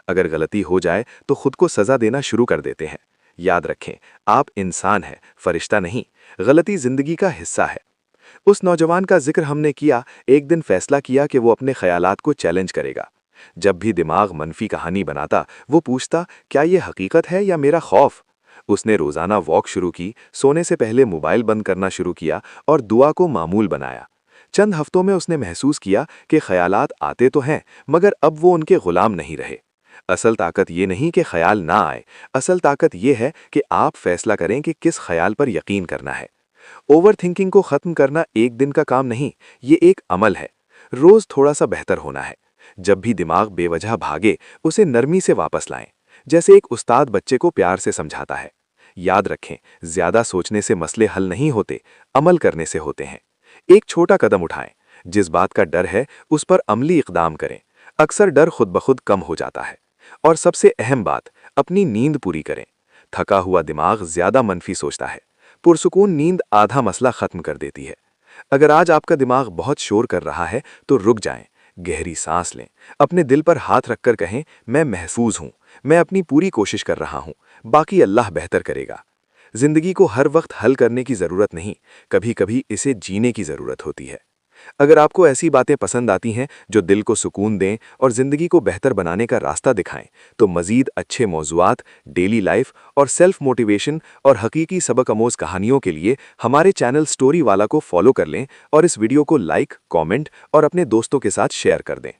अगर गलती हो जाए तो खुद को सजा देना शुरू कर देते हैं। याद रखें, आप इंसान हैं, फरिश्ता नहीं। गलती जिंदगी का हिस्सा है। उस नौजवान का जिक्र हमने किया, एक दिन फैसला किया कि वो अपने ख्यालात को चैलेंज करेगा। जब भी दिमाग मनफी कहानी बनाता, वो पूछता, क्या ये हकीकत है या मेरा खौफ? उसने रोजाना वॉक शुरू की, सोने से पहले मोबाइल बंद करना शुरू किया और दुआ को मामूल बनाया। चंद हफ्तों में उसने महसूस किया कि ख्यालात आते तो हैं, मगर अब वो उनके गुलाम नहीं रहे। असल ताकत ये नहीं कि ख्याल ना आए, असल ताकत ये है कि आप फैसला करें कि किस ख्याल पर यकीन करना है। ओवर थिंकिंग को खत्म करना एक दिन का काम नहीं, ये एक अमल है। रोज थोड़ा सा बेहतर होना है। जब भी दिमाग बेवजह भागे, उसे नरमी से वापस लाएं, जैसे एक उस्ताद बच्चे को प्यार से समझाता है। याद रखें, ज्यादा सोचने से मसले हल नहीं होते, अमल करने से होते हैं। एक छोटा कदम उठाएं, जिस बात का डर है उस पर अमली इकदाम करें। अक्सर डर खुद ब खुद कम हो जाता है। और सबसे अहम बात, अपनी नींद पूरी करें। थका हुआ दिमाग ज्यादा मनफी सोचता है। पुरसुकून नींद आधा मसला खत्म कर देती है। अगर आज आपका दिमाग बहुत शोर कर रहा है तो रुक जाएं, गहरी सांस लें, अपने दिल पर हाथ रखकर कहें, मैं महफूज हूं, मैं अपनी पूरी कोशिश कर रहा हूं, बाकी अल्लाह बेहतर करेगा। जिंदगी को हर वक्त हल करने की जरूरत नहीं, कभी कभी इसे जीने की जरूरत होती है। अगर आपको ऐसी बातें पसंद आती हैं जो दिल को सुकून दें और जिंदगी को बेहतर बनाने का रास्ता दिखाएं, तो मजीद अच्छे मौजुआत, डेली लाइफ और सेल्फ मोटिवेशन और हकीकी सबक आमोज कहानियों के लिए हमारे चैनल स्टोरी वाला को फॉलो कर लें और इस वीडियो को लाइक, कमेंट और अपने दोस्तों के साथ शेयर कर दें।